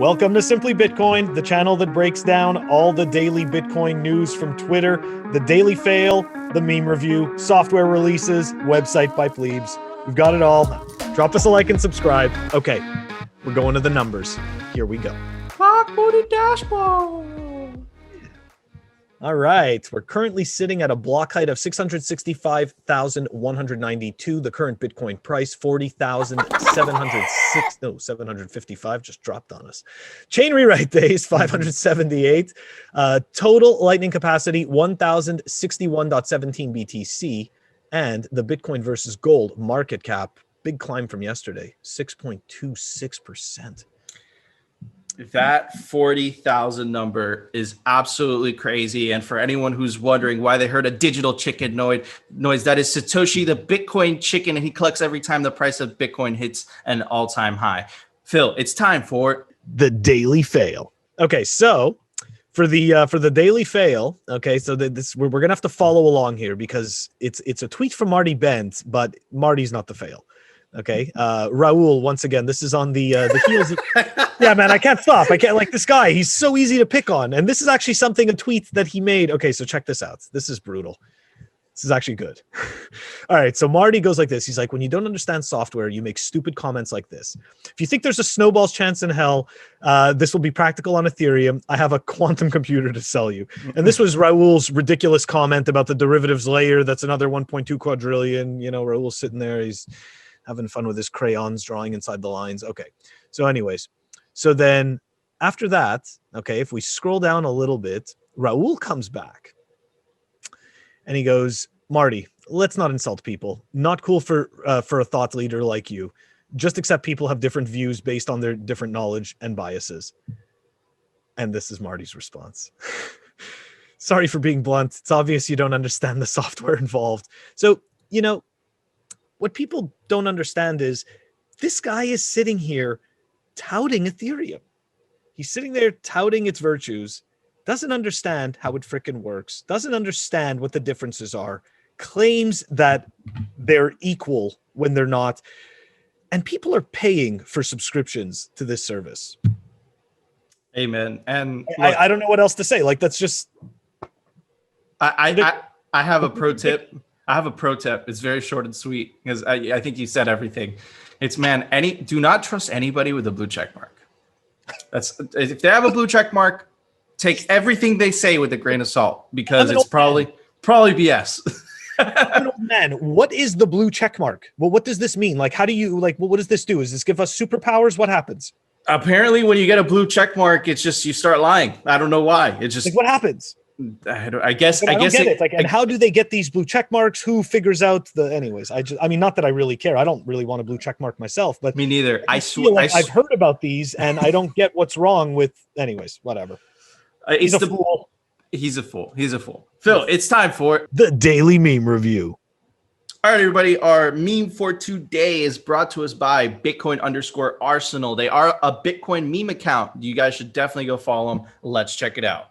Welcome to Simply Bitcoin, the channel that breaks down all the daily Bitcoin news from Twitter, the daily fail, the meme review, software releases, website by plebes. We've got it all. Drop us a like and subscribe. Okay, we're going to the numbers. Here we go. Clock booty dashboard. All right, we're currently sitting at a block height of 665,192. The current Bitcoin price, 755, just dropped on us. Chain rewrite days, 578. Total lightning capacity, 1,061.17 BTC. And the Bitcoin versus gold market cap, big climb from yesterday, 6.26%. That 40,000 number is absolutely crazy. And for anyone who's wondering why they heard a digital chicken noise, that is Satoshi, the Bitcoin chicken, and he collects every time the price of Bitcoin hits an all-time high. Phil, it's time for the daily fail. Okay, so for the daily fail, okay, so we're gonna have to follow along here because it's a tweet from Marty Bent, but Marty's not the fail. Okay, Raul, once again, this is on the heels of, yeah, man, I can't stop. I can't, like, this guy, he's so easy to pick on. And this is actually a tweet that he made. Okay, so check this out. This is brutal. This is actually good. All right, so Marty goes like this. He's like, when you don't understand software, you make stupid comments like this. If you think there's a snowball's chance in hell, this will be practical on Ethereum. I have a quantum computer to sell you. And this was Raul's ridiculous comment about the derivatives layer. That's another 1.2 quadrillion. You know, Raul's sitting there. He's having fun with his crayons, drawing inside the lines. Okay. So anyways, so then after that, okay, if we scroll down a little bit, Raul comes back and he goes, Marty, let's not insult people. Not cool for a thought leader like you. Just accept people have different views based on their different knowledge and biases. And this is Marty's response. Sorry for being blunt. It's obvious you don't understand the software involved. So, you know, what people don't understand is this guy is sitting here touting Ethereum. He's sitting there touting its virtues, doesn't understand how it frickin' works, doesn't understand what the differences are, claims that they're equal when they're not. And people are paying for subscriptions to this service. Amen. And look, I don't know what else to say. Like, that's just... I have a pro tip. It's very short and sweet because I think you said everything. It's, man, do not trust anybody with a blue check mark. If they have a blue check mark, take everything they say with a grain of salt because it's probably BS. Man, what is the blue check mark? Well, what does this mean? Like, how do you, like, what does this do? Does this give us superpowers? What happens? Apparently, when you get a blue check mark, it's just you start lying. I don't know why. It's just like, what happens? I guess get it. Like, and how do they get these blue check marks? Who figures out the? Anyways, I mean, not that I really care. I don't really want a blue check mark myself, but me neither. I feel like I've heard about these, and I don't get what's wrong with. Anyways, whatever. He's a fool. He's a fool. Phil, it's time for the daily meme review. All right, everybody. Our meme for today is brought to us by Bitcoin_Arsenal. They are a Bitcoin meme account. You guys should definitely go follow them. Let's check it out.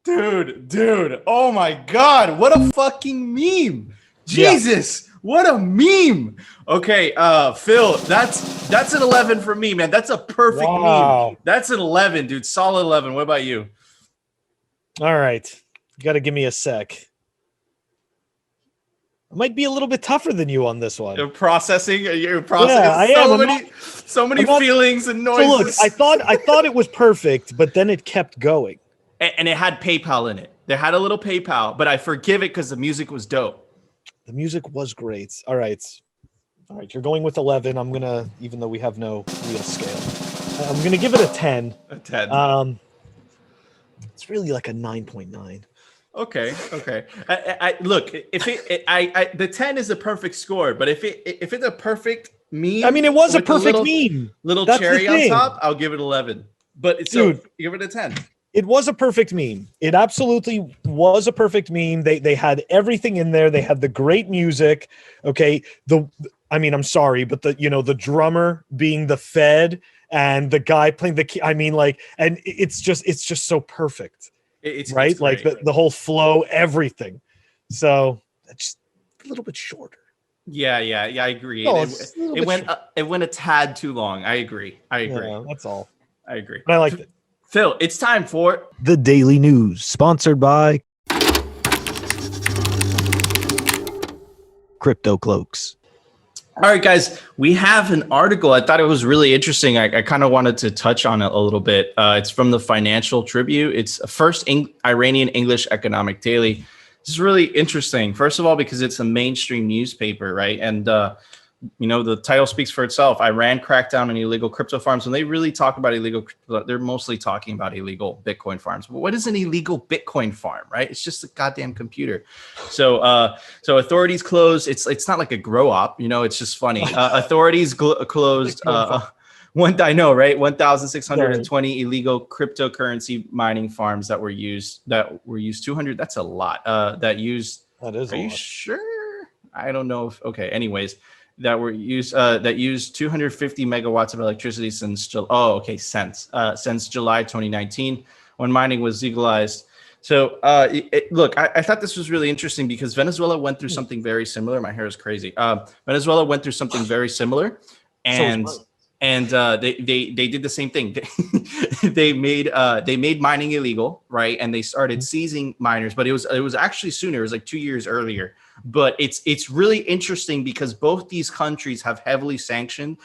Dude, oh my God, what a fucking meme. Jesus, yeah. What a meme. Okay, Phil, that's an 11 for me, man. That's a perfect meme. That's an 11, dude. Solid 11. What about you? All right, you got to give me a sec. I might be a little bit tougher than you on this one. You're processing. Yeah, I am. So many feelings and noises. So look, I thought it was perfect, but then it kept going. And it had PayPal in it. There had a little PayPal, but I forgive it because the music was dope. The music was great. All right, you're going with 11. I'm gonna, even though we have no real scale, I'm gonna give it a 10. A 10. It's really like a 9.9. Okay. I look, if the 10 is a perfect score, but if it's a perfect meme, I mean, it was a perfect meme. Little cherry on top, I'll give it 11. But dude, so give it a 10. It was a perfect meme. It absolutely was a perfect meme. They had everything in there. They had the great music. Okay. I mean, I'm sorry, but the drummer being the Fed and the guy playing the key. I mean, like, and it's just so perfect. It's right. Like the whole flow, everything. So just a little bit shorter. Yeah, I agree. No, it's a little bit It went a tad too long. I agree. yeah, that's all. I agree. But I liked it. Phil, it's time for The Daily News, sponsored by Crypto Cloaks. All right, guys, we have an article. I thought it was really interesting. I kind of wanted to touch on it a little bit. It's from the Financial Tribune. It's a first Iranian English economic daily. This is really interesting. First of all, because it's a mainstream newspaper, right? And the title speaks for itself. Iran cracked down on illegal crypto farms. When they really talk about illegal, they're mostly talking about illegal Bitcoin farms. But what is an illegal Bitcoin farm, right? It's just a goddamn computer. So authorities closed. It's not like a grow op, it's just funny. Authorities closed. I know, right? 1,620 illegal cryptocurrency mining farms that were used 200. That's a lot. That used. That is. Are you sure? I don't know if. Okay. Anyways. That used 250 megawatts of electricity since July 2019 when mining was legalized. So look, I thought this was really interesting because Venezuela went through something very similar. My hair is crazy. Venezuela went through something very similar, and they did the same thing. they made mining illegal, right? And they started seizing miners, but it was actually sooner. It was like 2 years earlier. But it's really interesting because both these countries have heavy sanctions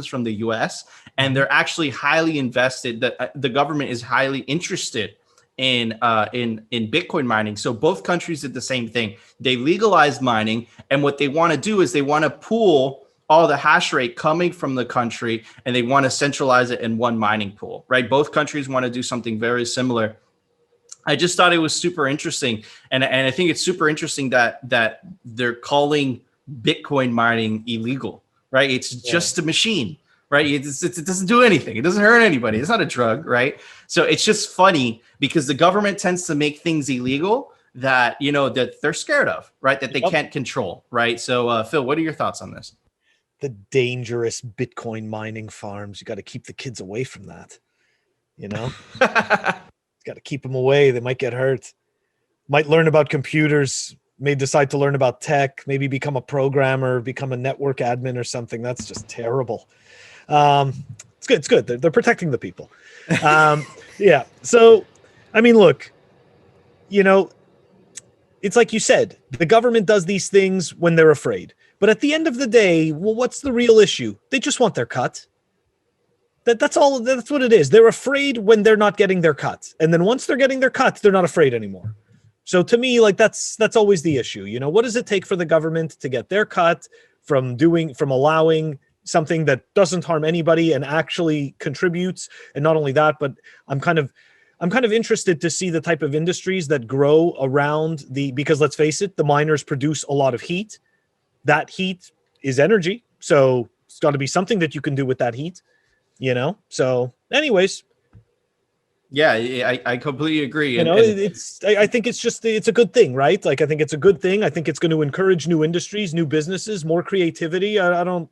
from the U.S. and they're actually highly invested. The government is highly interested in Bitcoin mining. So both countries did the same thing. They legalized mining, and what they want to do is they want to pool all the hash rate coming from the country, and they want to centralize it in one mining pool, right? Both countries want to do something very similar. I just thought it was super interesting. And I think it's super interesting that they're calling Bitcoin mining illegal, right? It's just a machine, right? It doesn't do anything. It doesn't hurt anybody. It's not a drug, right? So it's just funny because the government tends to make things illegal that, that they're scared of, right? That they can't control, right? So Phil, what are your thoughts on this? The dangerous Bitcoin mining farms. You got to keep the kids away from that, Got to keep them away. They might get hurt. Might learn about computers. May decide to learn about tech. Maybe become a programmer. Become a network admin or something. That's just terrible. It's good. It's good. They're protecting the people. Yeah. So, I mean, look. It's like you said. The government does these things when they're afraid. But at the end of the day, well, what's the real issue? They just want their cut. That's all. That's what it is. They're afraid when they're not getting their cut, and then once they're getting their cut, they're not afraid anymore. So to me, like that's always the issue. What does it take for the government to get their cut from allowing something that doesn't harm anybody and actually contributes? And not only that, but I'm kind of interested to see the type of industries that grow around because let's face it, the miners produce a lot of heat. That heat is energy, so it's got to be something that you can do with that heat. So anyways, I completely agree. I think it's a good thing, right? Like, I think it's a good thing. I think it's going to encourage new industries, new businesses, more creativity. I don't,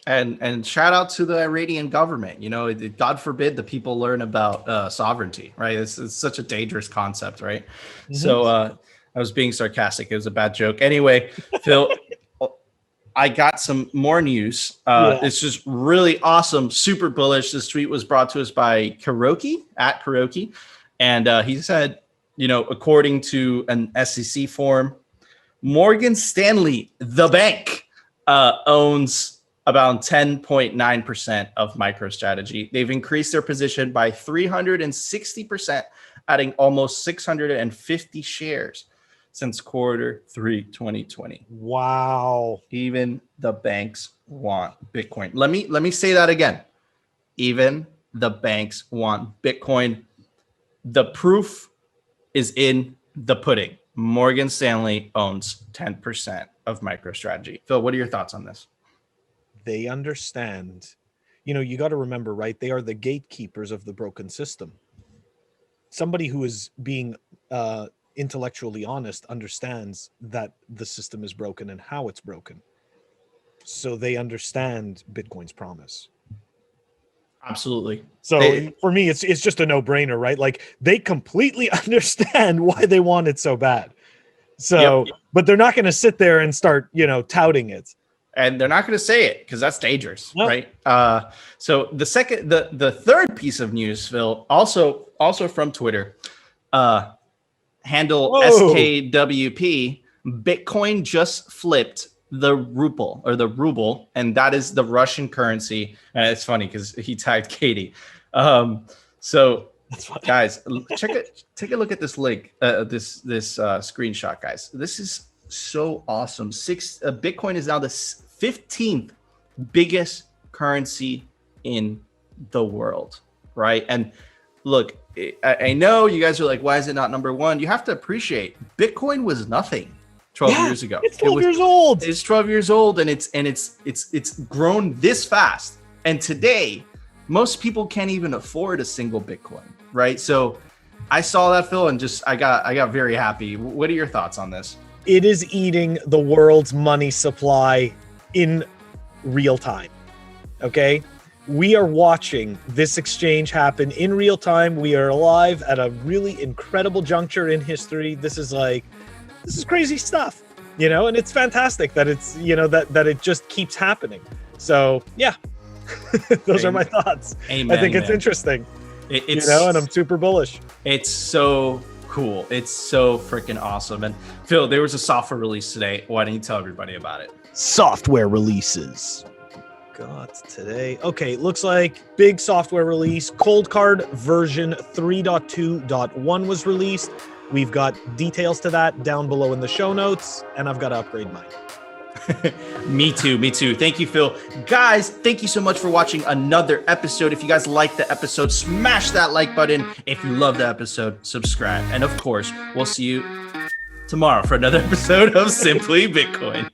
and shout out to the Iranian government. God forbid the people learn about sovereignty, right? It's such a dangerous concept, right? Mm-hmm. So I was being sarcastic. It was a bad joke. Anyway, Phil, I got some more news. It's just really awesome, super bullish. This tweet was brought to us by Kuroki, and he said, according to an SEC form, Morgan Stanley, the bank, owns about 10.9% of MicroStrategy. They've increased their position by 360%, adding almost 650 shares. Since quarter 3, 2020. Wow. Even the banks want Bitcoin. Let me say that again. Even the banks want Bitcoin. The proof is in the pudding. Morgan Stanley owns 10% of MicroStrategy. Phil, what are your thoughts on this? They understand. You got to remember, right? They are the gatekeepers of the broken system. Somebody who is being intellectually honest understands that the system is broken and how it's broken. So they understand Bitcoin's promise. Absolutely. So for me, it's just a no-brainer, right? Like, they completely understand why they want it so bad. So, Yep. but they're not going to sit there and start, touting it. And they're not going to say it because that's dangerous, Nope. right? So the third piece of news, Phil, also from Twitter, handle Whoa. SKWP, Bitcoin just flipped the ruble, and that is the Russian currency. And it's funny because he tagged Katie. So guys, take a look at this link, this screenshot, guys. This is so awesome. Bitcoin is now the 15th biggest currency in the world, right? And look, I know you guys are like, why is it not number one? You have to appreciate Bitcoin was nothing 12 years ago. It's 12 years old. It's 12 years old, and it's grown this fast. And today, most people can't even afford a single Bitcoin, right? So I saw that, Phil, and I got very happy. What are your thoughts on this? It is eating the world's money supply in real time. Okay? We are watching this exchange happen in real time. We are alive at a really incredible juncture in history. This is crazy stuff, and it's fantastic that it's, that it just keeps happening. So yeah, those are my thoughts. Amen, I think it's interesting, it's, and I'm super bullish. It's so cool. It's so freaking awesome. And Phil, there was a software release today. Why don't you tell everybody about it? Software releases. Got today. Okay, looks like big software release. Coldcard version 3.2.1 was released. We've got details to that down below in the show notes, and I've got to upgrade mine. Me too. Thank you, Phil. Guys, thank you so much for watching another episode. If you guys like the episode, smash that like button. If you love the episode, subscribe. And of course, we'll see you tomorrow for another episode of Simply Bitcoin.